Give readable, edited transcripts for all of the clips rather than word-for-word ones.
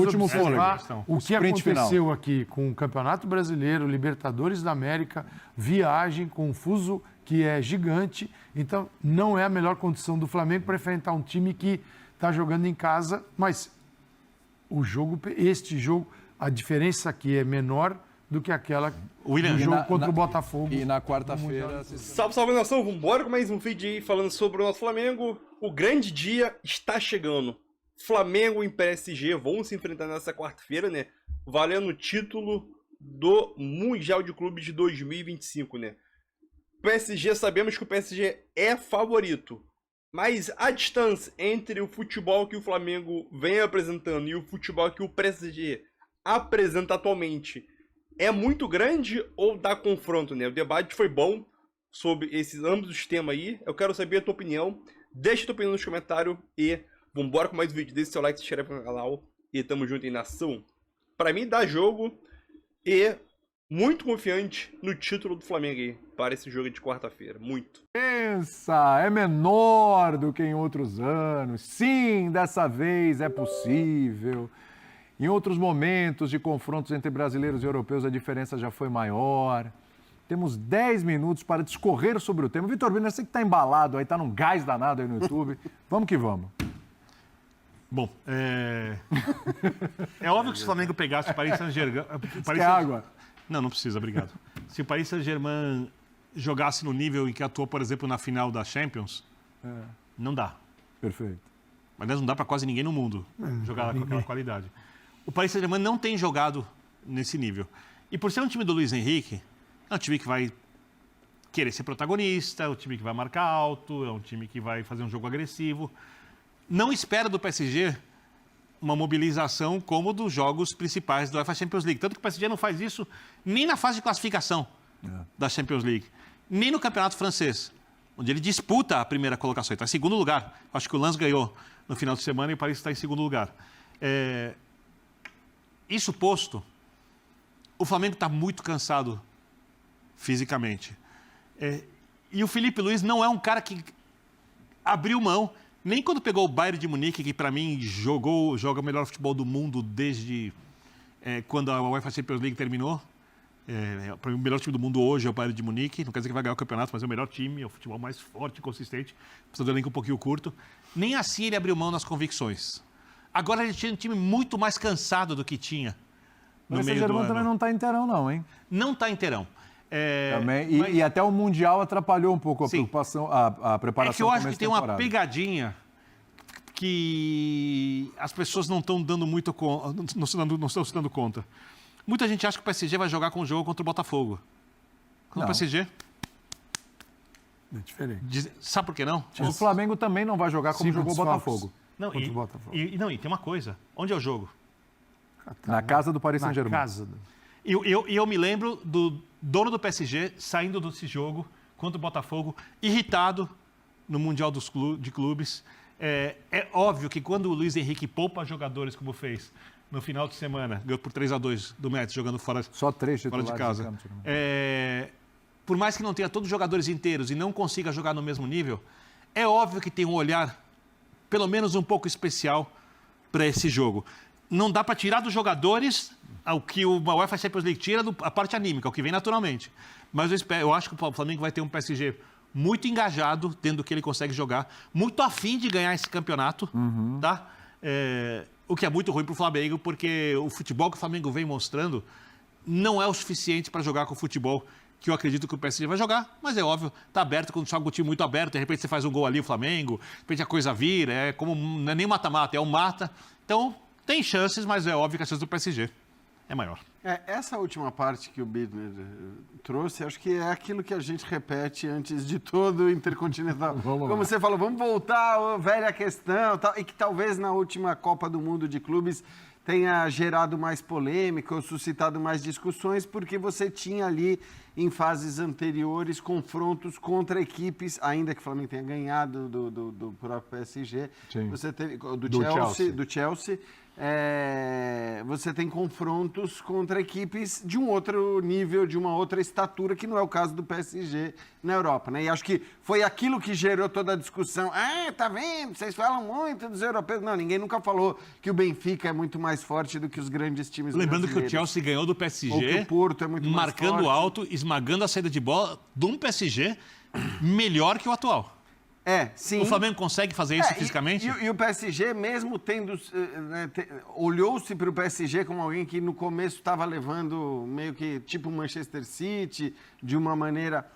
último observar fôlego. o que aconteceu aqui com o Campeonato Brasileiro, Libertadores da América, viagem, confuso, que é gigante. Então, não é a melhor condição do Flamengo para enfrentar um time que está jogando em casa, mas este jogo, a diferença aqui é menor do que aquela do jogo contra o Botafogo. E na quarta-feira... Salve, salve, nação! Vambora com mais um vídeo aí falando sobre o nosso Flamengo. O grande dia está chegando. Flamengo e PSG vão se enfrentar nessa quarta-feira, né? Valendo o título do Mundial de Clubes de 2025, né? PSG, sabemos que o PSG é favorito. Mas a distância entre o futebol que o Flamengo vem apresentando e o futebol que o PSG apresenta atualmente é muito grande ou dá confronto, né? O debate foi bom sobre esses ambos os temas aí. Eu quero saber a tua opinião. Deixa a tua opinião nos comentários e vambora com mais um vídeo. Deixa seu like, se inscreve no canal e tamo junto em nação. Pra mim dá jogo e muito confiante no título do Flamengo aí para esse jogo de quarta-feira. Muito. Pensa, é menor do que em outros anos. Sim, dessa vez é possível. Em outros momentos de confrontos entre brasileiros e europeus, a diferença já foi maior. Temos 10 minutos para discorrer sobre o tema. Vitor Bino, você que está embalado aí, está num gás danado aí no YouTube. Vamos que vamos. Bom, é óbvio que se o Flamengo pegasse o Paris Saint-Germain... Quer água? Não precisa, obrigado. Se o Paris Saint-Germain jogasse no nível em que atuou, por exemplo, na final da Champions, não dá. Perfeito. Mas não dá para quase ninguém no mundo jogar com aquela qualidade. O Paris Saint-Germain não tem jogado nesse nível. E por ser um time do Luiz Henrique, é um time que vai querer ser protagonista, é um time que vai marcar alto, é um time que vai fazer um jogo agressivo. Não espera do PSG uma mobilização como dos jogos principais do UEFA Champions League. Tanto que o PSG não faz isso nem na fase de classificação da Champions League, nem no Campeonato Francês, onde ele disputa a primeira colocação. Ele está em segundo lugar. Acho que o Lens ganhou no final de semana e o Paris está em segundo lugar. Isso posto, o Flamengo está muito cansado fisicamente. E o Felipe Luiz não é um cara que abriu mão, nem quando pegou o Bayern de Munique, que para mim joga o melhor futebol do mundo desde quando a UEFA Champions League terminou. Para mim, o melhor time do mundo hoje é o Bayern de Munique. Não quer dizer que vai ganhar o campeonato, mas é o melhor time, é o futebol mais forte e consistente. Precisa do elenco um pouquinho curto. Nem assim ele abriu mão nas convicções. Agora ele tinha um time muito mais cansado do que tinha no meio do ano. também não está inteirão, não, hein? Não está inteirão. E até o Mundial atrapalhou um pouco a preocupação, a preparação. É que eu acho que tem uma pegadinha que as pessoas não estão dando muito não estão se dando conta. Muita gente acha que o PSG vai jogar com o jogo contra o Botafogo. Quando o PSG... É diferente. Sabe por que não? O Flamengo também não vai jogar como jogou o Botafogo. Não, e tem uma coisa. Onde é o jogo? Na casa do Paris Saint-Germain. E eu me lembro do dono do PSG saindo desse jogo contra o Botafogo, irritado no Mundial de Clubes. É óbvio que quando o Luiz Henrique poupa jogadores como fez no final de semana, ganhou por 3-2 do Metz, jogando fora, Só 3 fora de casa. Por mais que não tenha todos os jogadores inteiros e não consiga jogar no mesmo nível, é óbvio que tem um olhar, pelo menos um pouco especial, para esse jogo. Não dá para tirar dos jogadores o que o UEFA Champions League tira, a parte anímica, o que vem naturalmente. Mas eu acho que o Flamengo vai ter um PSG muito engajado dentro do que ele consegue jogar, muito afim de ganhar esse campeonato, tá? O que é muito ruim para o Flamengo, porque o futebol que o Flamengo vem mostrando não é o suficiente para jogar com o futebol que eu acredito que o PSG vai jogar, mas é óbvio, tá aberto, quando joga um time muito aberto, de repente você faz um gol ali, o Flamengo, de repente a coisa vira, não é nem mata-mata, é um mata. Então, tem chances, mas é óbvio que a chance do PSG é maior. Essa última parte que o Bidner trouxe, acho que é aquilo que a gente repete antes de todo o Intercontinental. Como você falou, vamos voltar à velha questão, e que talvez na última Copa do Mundo de Clubes tenha gerado mais polêmica ou suscitado mais discussões, porque você tinha ali, em fases anteriores, confrontos contra equipes, ainda que o Flamengo tenha ganhado do próprio PSG. Sim. Você teve do Chelsea. você tem confrontos contra equipes de um outro nível, de uma outra estatura, que não é o caso do PSG na Europa, né? E acho que foi aquilo que gerou toda a discussão. Ah, tá vendo? Vocês falam muito dos europeus. Não, ninguém nunca falou que o Benfica é muito mais forte do que os grandes times Lembrando que o brasileiros. Chelsea ganhou do Ou que PSG, o Porto é muito mais marcando forte. alto, esmagando a saída de bola de um PSG melhor que o atual. Sim. O Flamengo consegue fazer isso fisicamente? E o PSG, mesmo tendo... olhou-se para o PSG como alguém que no começo estava levando meio que tipo o Manchester City, de uma maneira...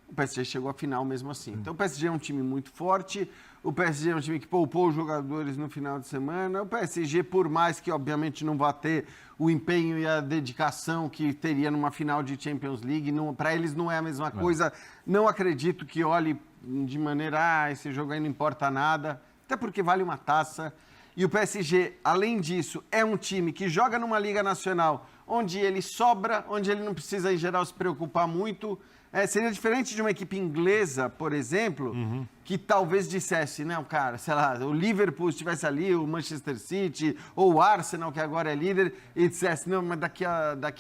O PSG chegou à final mesmo assim. Então o PSG é um time muito forte, o PSG é um time que poupou os jogadores no final de semana, o PSG, por mais que obviamente não vá ter o empenho e a dedicação que teria numa final de Champions League, para eles não é a mesma coisa. Não acredito que olhe de maneira, esse jogo aí não importa nada, até porque vale uma taça. E o PSG, além disso, é um time que joga numa Liga Nacional onde ele sobra, onde ele não precisa, em geral, se preocupar muito. Seria diferente de uma equipe inglesa, por exemplo, que talvez dissesse, não, cara, sei lá, o Liverpool estivesse ali, o Manchester City, ou o Arsenal, que agora é líder, e dissesse, não, mas daqui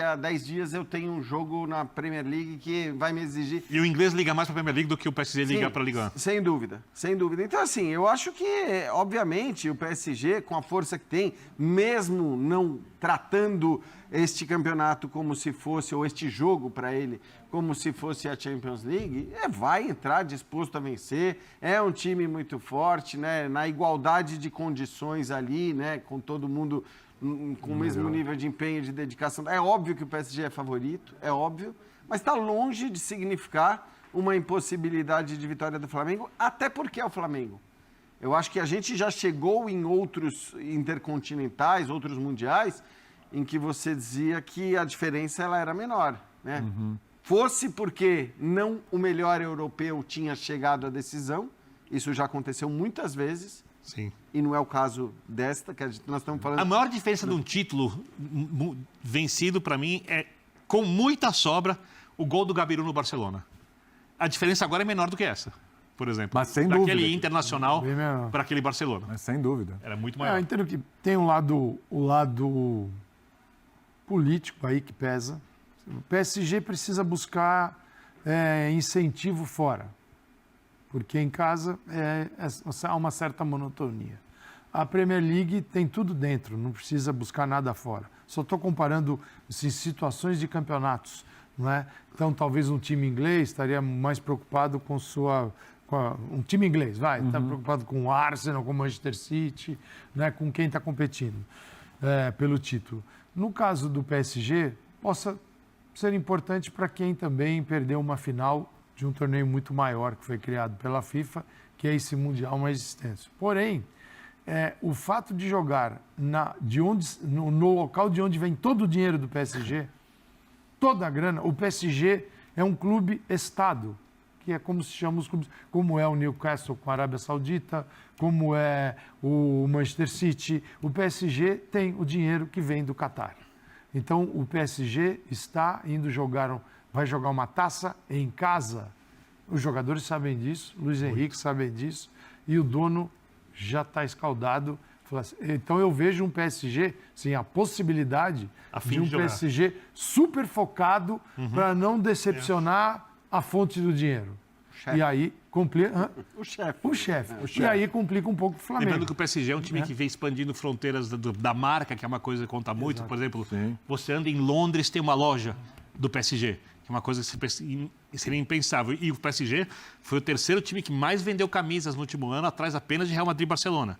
a 10 dias eu tenho um jogo na Premier League que vai me exigir... E o inglês liga mais para a Premier League do que o PSG liga para a Liga 1. Sem dúvida, sem dúvida. Então, assim, eu acho que, obviamente, o PSG, com a força que tem, mesmo não tratando este campeonato como se fosse, ou este jogo para ele, como se fosse a Champions League, vai entrar disposto a vencer, é um time muito forte, né, na igualdade de condições ali, né, com todo mundo com o mesmo nível de empenho, de dedicação. É óbvio que o PSG é favorito, é óbvio, mas está longe de significar uma impossibilidade de vitória do Flamengo, até porque é o Flamengo. Eu acho que a gente já chegou em outros intercontinentais, outros mundiais, em que você dizia que a diferença ela era menor, né? Fosse porque não o melhor europeu tinha chegado à decisão, isso já aconteceu muitas vezes, Sim. E não é o caso desta, que nós estamos falando... A maior diferença de um título vencido, para mim, é, com muita sobra, o gol do Gabiru no Barcelona. A diferença agora é menor do que essa, por exemplo. Mas sem daquele dúvida. Internacional para aquele Barcelona. Mas sem dúvida. Era muito maior. Eu entendo que tem o lado político aí que pesa. O PSG precisa buscar incentivo fora, porque em casa há uma certa monotonia. A Premier League tem tudo dentro, não precisa buscar nada fora. Só estou comparando situações de campeonatos, não é? Então, talvez um time inglês estaria mais preocupado com um time inglês, está preocupado com o Arsenal, com o Manchester City, né, com quem está competindo pelo título. No caso do PSG, possa ser importante para quem também perdeu uma final de um torneio muito maior que foi criado pela FIFA, que é esse Mundial mais extenso. Porém, o fato de jogar no local de onde vem todo o dinheiro do PSG, toda a grana, o PSG é um clube-estado, que é como se chama os clubes, como é o Newcastle com a Arábia Saudita, como é o Manchester City. O PSG tem o dinheiro que vem do Catar. Então, o PSG está indo vai jogar uma taça em casa. Os jogadores sabem disso, Luiz Henrique sabe disso, e o dono já está escaldado. Então, eu vejo um PSG, sim, a possibilidade de um PSG super focado para não decepcionar a fonte do dinheiro. E aí complica... O chefe. E aí complica um pouco o Flamengo. Lembrando que o PSG é um time que vem expandindo fronteiras da marca, que é uma coisa que conta muito. Exato. Por exemplo, você anda em Londres, tem uma loja do PSG, que é uma coisa que seria impensável. E o PSG foi o terceiro time que mais vendeu camisas no último ano, atrás apenas de Real Madrid e Barcelona.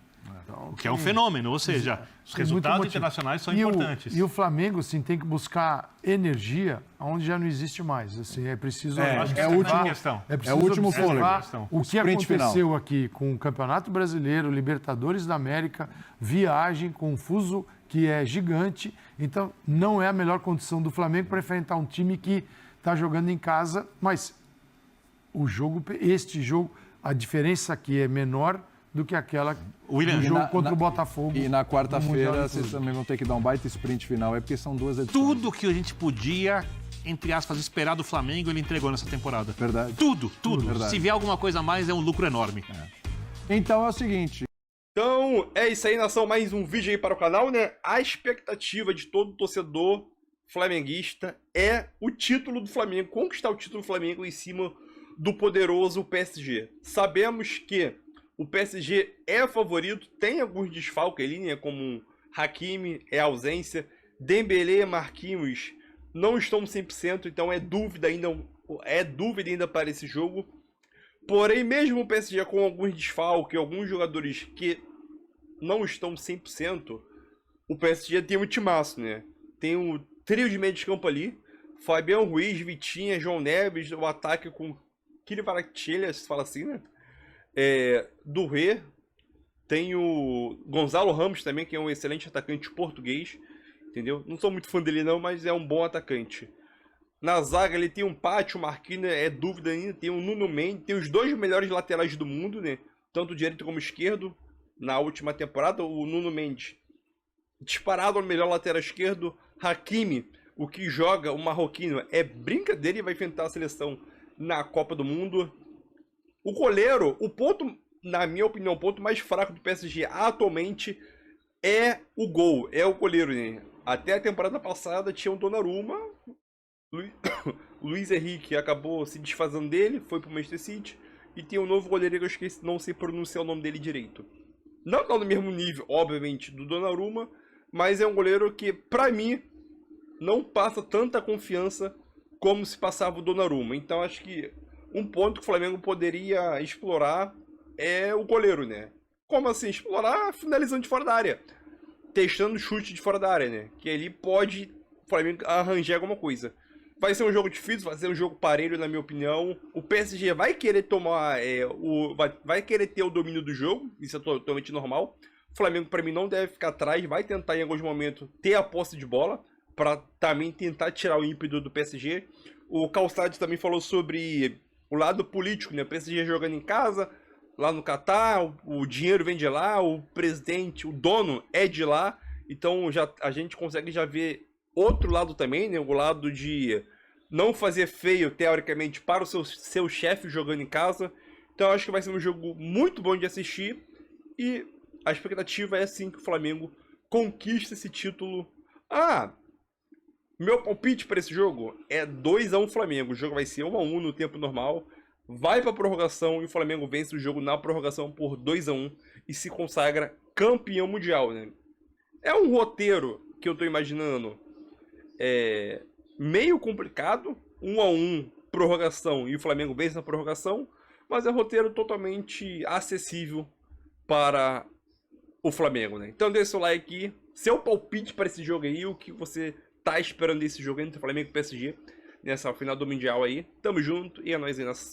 O que é um fenômeno, ou seja, os resultados internacionais são importantes. E o Flamengo, assim, tem que buscar energia onde já não existe mais. Assim, é preciso a última questão. É o último fôlego. O que aconteceu final aqui com o Campeonato Brasileiro, Libertadores da América, viagem com um fuso que é gigante. Então, não é a melhor condição do Flamengo para enfrentar um time que está jogando em casa, mas este jogo, a diferença aqui é menor do que aquela do jogo contra o Botafogo. E na quarta-feira vocês também vão ter que dar um baita sprint final, porque são duas edições. Tudo que a gente podia, entre aspas, esperar do Flamengo, ele entregou nessa temporada. Verdade. Tudo. Verdade. Se vier alguma coisa a mais, é um lucro enorme. Então é o seguinte... Então, é isso aí, nação. Mais um vídeo aí para o canal, né? A expectativa de todo torcedor flamenguista é o título do Flamengo, conquistar o título do Flamengo em cima do poderoso PSG. Sabemos que o PSG é favorito, tem alguns desfalques ali, né? Como Hakimi é ausência, Dembélé e Marquinhos não estão 100%, então é dúvida ainda para esse jogo. Porém, mesmo o PSG com alguns desfalques, alguns jogadores que não estão 100%, o PSG tem um timaço, né? Tem o trio de meio de campo ali, Fabião Ruiz, Vitinha, João Neves, o ataque com Kvaratskhelia, se fala assim, né? Duré, tem o Gonzalo Ramos também, que é um excelente atacante português, entendeu? Não sou muito fã dele não, mas é um bom atacante. Na zaga ele tem um Pátio, o Marquinhos é dúvida ainda, tem o Nuno Mendes, tem os dois melhores laterais do mundo, né? Tanto direito como esquerdo. Na última temporada, o Nuno Mendes disparado o melhor lateral esquerdo. Hakimi, o que joga, o marroquino, é brincadeira e vai enfrentar a seleção na Copa do Mundo. O goleiro, o ponto, na minha opinião, o ponto mais fraco do PSG atualmente é o gol, é o goleiro, né? Até a temporada passada tinha o Donnarumma, Luiz Henrique acabou se desfazendo dele, foi pro Manchester City, e tem um novo goleiro que eu esqueci, não sei pronunciar o nome dele direito. Não tá no mesmo nível, obviamente, do Donnarumma, mas é um goleiro que, pra mim, não passa tanta confiança como se passava o Donnarumma. Então acho que um ponto que o Flamengo poderia explorar é o goleiro, né? Como assim? Explorar finalizando de fora da área, testando chute de fora da área, né? Que ali pode o Flamengo arranjar alguma coisa. Vai ser um jogo difícil, vai ser um jogo parelho, na minha opinião. O PSG vai querer tomar, vai querer ter o domínio do jogo, isso é totalmente normal. O Flamengo, para mim, não deve ficar atrás, vai tentar em alguns momentos ter a posse de bola, para também tentar tirar o ímpeto do PSG. O Calçado também falou sobre o lado político, né? O PSG jogando em casa, lá no Catar, o dinheiro vem de lá, o presidente, o dono é de lá, então a gente consegue já ver outro lado também, né? O lado de não fazer feio, teoricamente, para o seu chefe jogando em casa. Então acho que vai ser um jogo muito bom de assistir. E a expectativa é sim que o Flamengo conquiste esse título. Meu palpite para esse jogo é 2-1 Flamengo. O jogo vai ser 1-1 no tempo normal. Vai para a prorrogação e o Flamengo vence o jogo na prorrogação por 2-1 e se consagra campeão mundial, né? É um roteiro que eu tô imaginando meio complicado, 1-1, prorrogação, e o Flamengo vence na prorrogação, mas é um roteiro totalmente acessível para o Flamengo, né? Então deixa o like aí, seu palpite para esse jogo aí, o que você tá esperando desse jogo entre Flamengo e PSG, nessa final do Mundial aí. Tamo junto e é nóis aí, nação.